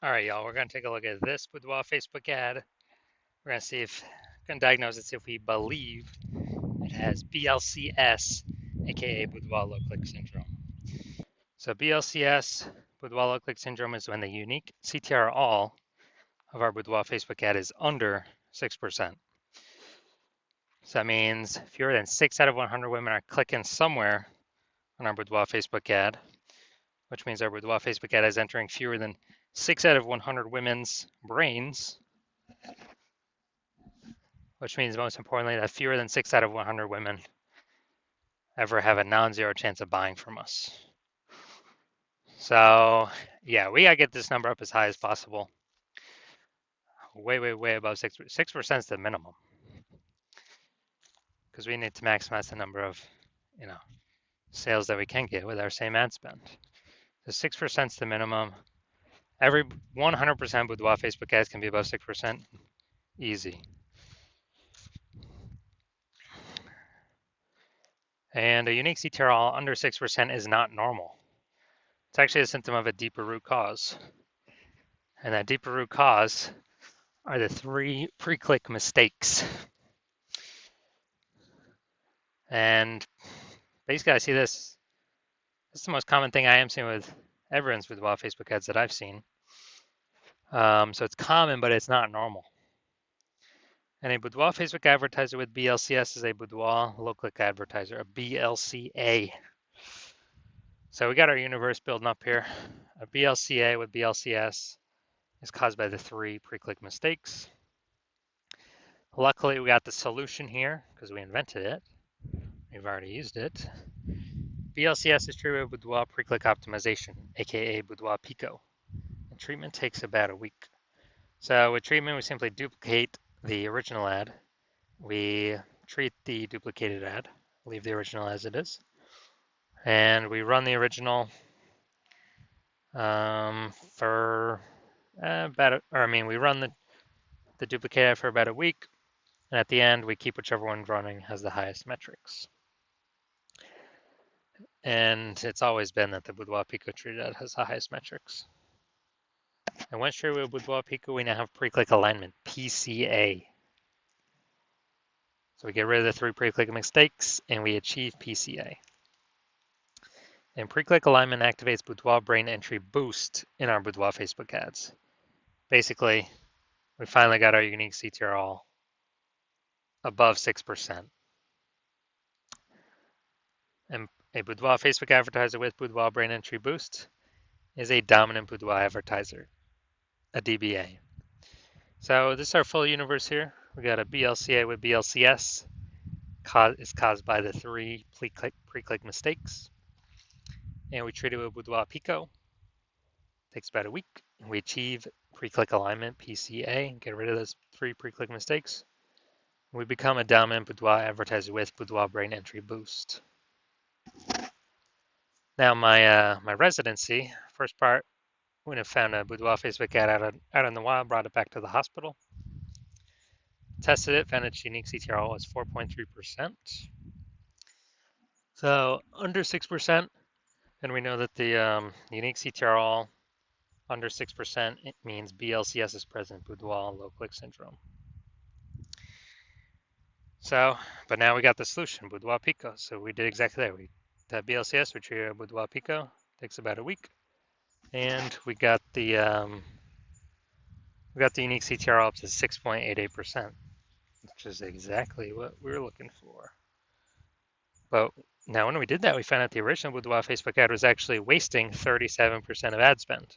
All right, y'all, we're going to take a look at this Boudoir Facebook ad. We're going to see if, going to diagnose it, see if we believe it has BLCS, aka Boudoir low click syndrome. So, BLCS, Boudoir low click syndrome, is when the unique CTR all of our Boudoir Facebook ad is under 6%. So, that means fewer than 6 out of 100 women are clicking somewhere on our Boudoir Facebook ad, which means our Boudoir Facebook ad is entering fewer than 6 out of 100 women's brains, which means most importantly that fewer than 6 out of 100 women ever have a non-zero chance of buying from us. So yeah, we gotta get this number up as high as possible. Way, way, way above 6%. 6% is the minimum because we need to maximize the number of, you know, sales that we can get with our same ad spend. So 6% is the minimum. Every 100% Boudoir Facebook ads can be above 6%. Easy. And a unique CTR all under 6% is not normal. It's actually a symptom of a deeper root cause. And that deeper root cause are the 3 pre-click mistakes. And basically, I see this. This is the most common thing I am seeing with everyone's Boudoir Facebook ads that I've seen. So it's common, but it's not normal. And a Boudoir Facebook advertiser with BLCS is a Boudoir low-click advertiser, a BLCA. So we got our universe building up here. A BLCA with BLCS is caused by the 3 pre-click mistakes. Luckily, we got the solution here because we invented it. We've already used it. BLCS is treated with Boudoir pre-click optimization, aka Boudoir Pico. And treatment takes about a week. So with treatment, we simply duplicate the original ad. We treat the duplicated ad, leave the original as it is, and we run the original for we run the duplicate ad for about a week, and at the end, we keep whichever one running has the highest metrics. And it's always been that the Boudoir Pico treated ad has the highest metrics. And once treated with Boudoir Pico, we now have pre-click alignment, PCA. So we get rid of the 3 pre-click mistakes and we achieve PCA. And pre-click alignment activates Boudoir brain entry boost in our Boudoir Facebook ads. Basically, we finally got our unique CTR all above 6%. And a Boudoir Facebook advertiser with Boudoir brain entry boost is a dominant Boudoir advertiser, a DBA. So this is our full universe here. We got a BLCA with BLCS. Is caused by the 3 pre-click mistakes. And we treat it with Boudoir Pico. Takes about a week. We achieve pre-click alignment, PCA, get rid of those 3 pre-click mistakes. We become a dominant Boudoir advertiser with Boudoir brain entry boost. Now my residency, first part, we have found a Boudoir Facebook ad out in the wild, brought it back to the hospital. Tested it, found its unique CTR was 4.3%. So under 6%, and we know that the unique CTR all under 6%, it means BLCS is present, Boudoir low click syndrome. So, but now we got the solution, Boudoir Pico. So we did exactly that. We had BLCS, we treated Boudoir Pico, takes about a week, and we got the unique CTR up to 6.88%, which is exactly what we were looking for. But now when we did that, we found out the original Boudoir Facebook ad was actually wasting 37% of ad spend.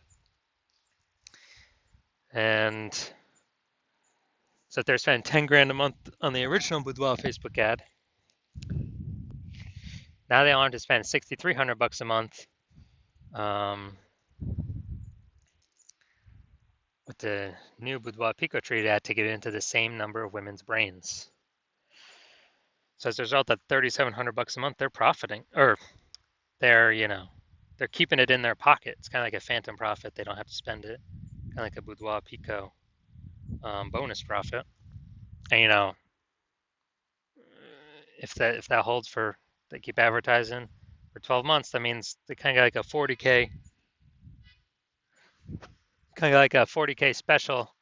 And so if they're spending 10 grand a month on the original Boudoir Facebook ad, now they want to spend $6,300 a month with the new Boudoir Pico treated ad to get into the same number of women's brains. So as a result of $3,700 a month, they're profiting, or they're keeping it in their pocket. It's kind of like a phantom profit. They don't have to spend it, kind of like a Boudoir Pico bonus profit. And if that holds for, they keep advertising for 12 months, that means they kind of got like a 40K kind of like a 40K special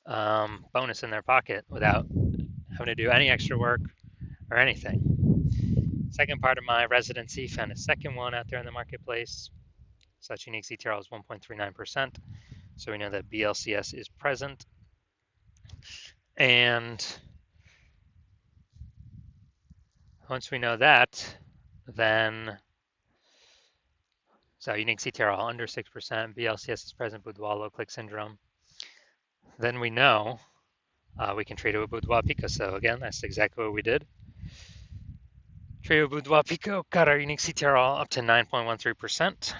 bonus in their pocket without having to do any extra work or anything. Second part of my residency, found a second one out there in the marketplace. Such unique CTRL is 1.39%. So we know that BLCS is present. And once we know that, then, so unique CTRL under 6%, BLCS is present, Boudoir low click syndrome. Then we know we can trade it with Boudoir Pico. So again, that's exactly what we did. Trade with Boudoir Pico, got our unique CTRL up to 9.13%.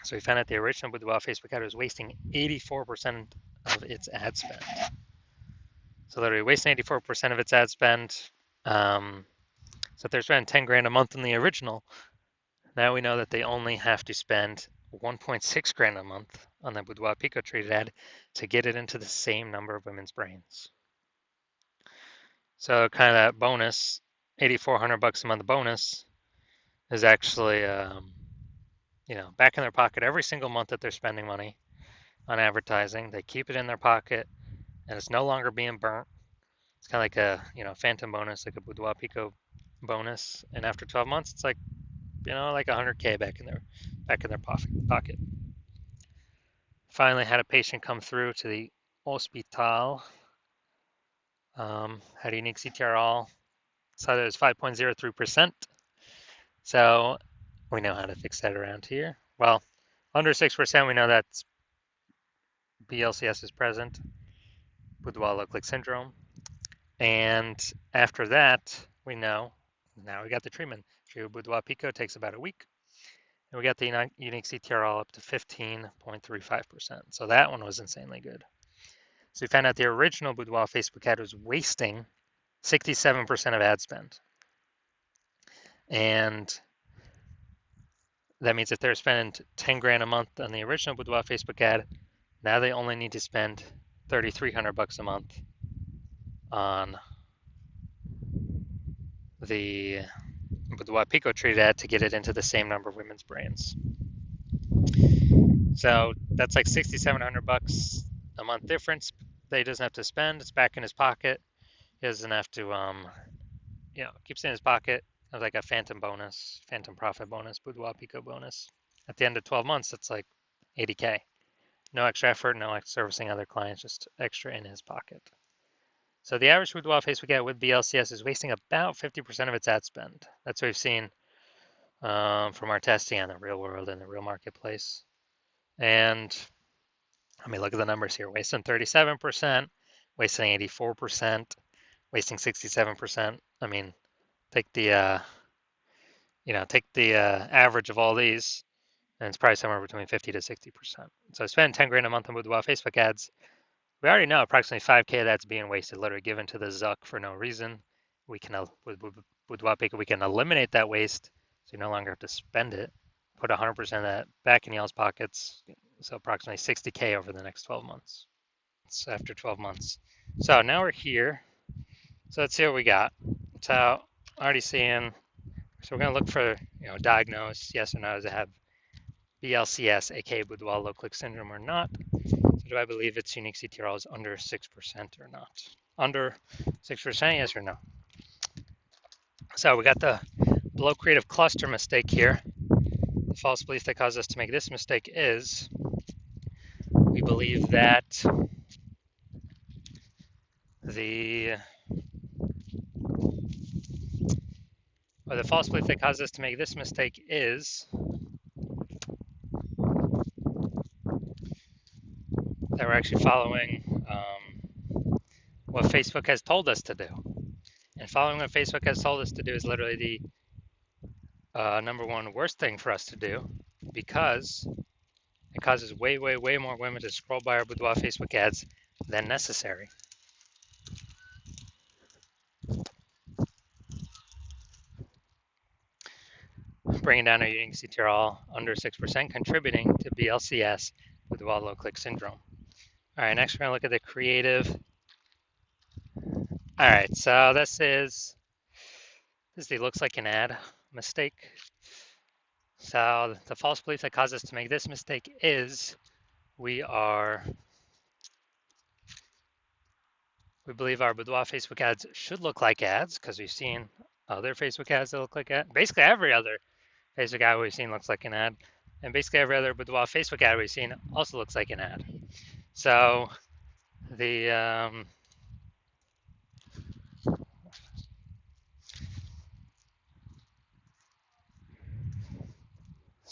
So we found out the original Boudoir Facebook ad was wasting 84% of its ad spend. So literally wasting 84% of its ad spend. So if they're spending 10 grand a month on the original, now we know that they only have to spend 1.6 grand a month on the Boudoir Pico traded ad to get it into the same number of women's brains. So kind of that bonus, $8,400 a month bonus, is actually back in their pocket every single month that they're spending money on advertising. They keep it in their pocket, and it's no longer being burnt. It's kind of like a phantom bonus, like a Boudoir Pico bonus. And after 12 months, it's like like 100K back in their pocket. Finally, had a patient come through to the hospital. Had a unique CTRL. So that was 5.03%. So we know how to fix that around here. Well, under 6%, we know that's BLCS is present, Boudoir low click syndrome. And after that, we know now we got the treatment. Treatment with Boudoir Pico takes about a week. And we got the unique CTRL up to 15.35%. So that one was insanely good. So we found out the original Boudoir Facebook ad was wasting 67% of ad spend. And that means if they're spending 10 grand a month on the original Boudoir Facebook ad, now they only need to spend $3,300 a month on the Boudoir Pico traded ad to get it into the same number of women's brains. So that's like $6,700 a month difference that he doesn't have to spend. It's back in his pocket. He doesn't have to, keeps it in his pocket. It's like a phantom bonus, phantom profit bonus, Boudoir Pico bonus. At the end of 12 months, it's like 80K. No extra effort, no extra servicing other clients, just extra in his pocket. So the average Boudoir Facebook ad with BLCS is wasting about 50% of its ad spend. That's what we've seen from our testing on the real world and the real marketplace. And I mean, look at the numbers here: wasting 37%, wasting 84%, wasting 67%. I mean, take the average of all these, and it's probably somewhere between 50 to 60%. So spend 10 grand a month on Boudoir Facebook ads. We already know approximately 5K of that's being wasted, literally given to the Zuck for no reason. We can, with Boudoir Pico, we can eliminate that waste, so you no longer have to spend it. Put 100% of that back in y'all's pockets, so approximately 60K over the next 12 months. It's after 12 months. So now we're here. So let's see what we got. So already seeing, so we're going to look for, diagnose, yes or no, does it have BLCS, aka Boudoir low click syndrome or not? So do I believe its unique CTRL is under 6% or not? Under 6%, yes or no? So we got the below creative cluster mistake here. The false belief that caused us to make this mistake is we believe that the false belief that caused us to make this mistake is that we're actually following what Facebook has told us to do. And following what Facebook has told us to do is literally the number one worst thing for us to do, because it causes way, way, way more women to scroll by our Boudoir Facebook ads than necessary. Bringing down our unique CTRL under 6%, contributing to BLCS Boudoir low click syndrome. All right, next we're going to look at the creative. All right, so this looks like an ad mistake. So the false belief that caused us to make this mistake is we believe our Boudoir Facebook ads should look like ads because we've seen other Facebook ads that look like ads. Basically, every other Facebook ad we've seen looks like an ad, and basically every other Boudoir Facebook ad we've seen also looks like an ad. So the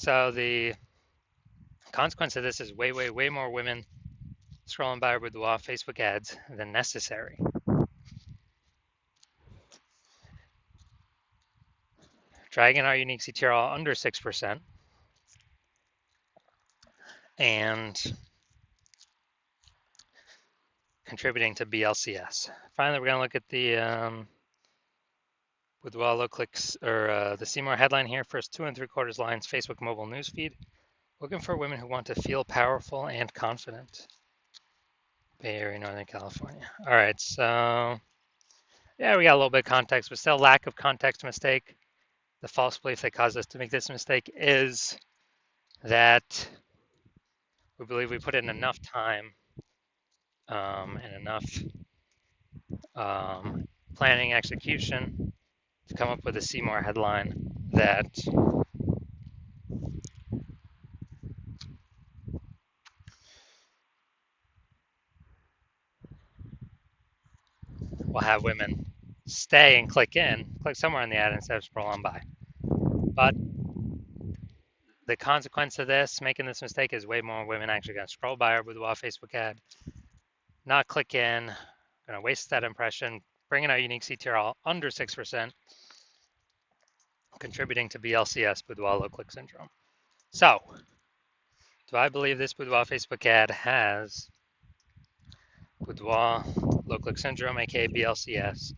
the consequence of this is way more women scrolling by our Boudoir Facebook ads than necessary. Dragging our unique CTRL under 6% and contributing to BLCS. Finally, we're going to look at the Boudoir low clicks or the Seymour headline here. First 2 3/4 lines, Facebook mobile newsfeed. Looking for women who want to feel powerful and confident. Bay Area, Northern California. All right, so yeah, we got a little bit of context, but still lack of context mistake. The false belief that caused us to make this mistake is that we believe we put in enough time and enough planning execution to come up with a Seymour headline that will have women stay and click somewhere in the ad instead of scroll on by. But the consequence of this, making this mistake, is way more women actually going to scroll by our Boudoir Facebook ad, not click in, going to waste that impression, bringing our unique CTRL under 6%, contributing to BLCS, Boudoir low click syndrome. So, do I believe this Boudoir Facebook ad has Boudoir low click syndrome, aka BLCS,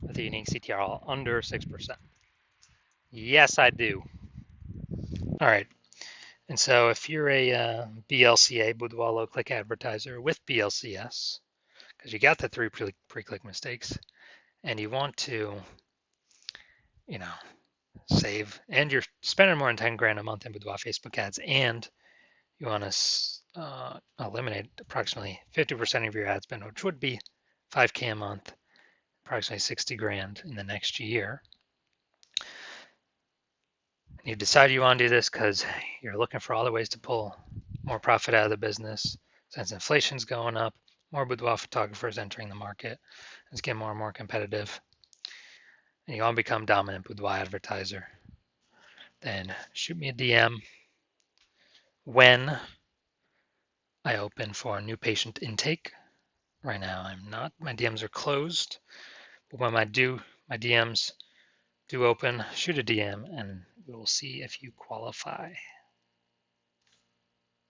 with a unique CTRL under 6%? Yes, I do. All right. And so if you're a BLCA, Boudoir low click advertiser with BLCS, because you got the 3 pre-click mistakes, and you want to, save, and you're spending more than 10 grand a month in Boudoir Facebook ads, and you want to eliminate approximately 50% of your ad spend, which would be 5K a month, approximately 60 grand in the next year. You decide you want to do this because you're looking for other ways to pull more profit out of the business. Since inflation's going up, more boudoir photographers entering the market. It's getting more and more competitive. And you want to become dominant boudoir advertiser. Then shoot me a DM when I open for a new patient intake. Right now I'm not. My DMs are closed. But when my DMs do open, shoot a DM and we will see if you qualify.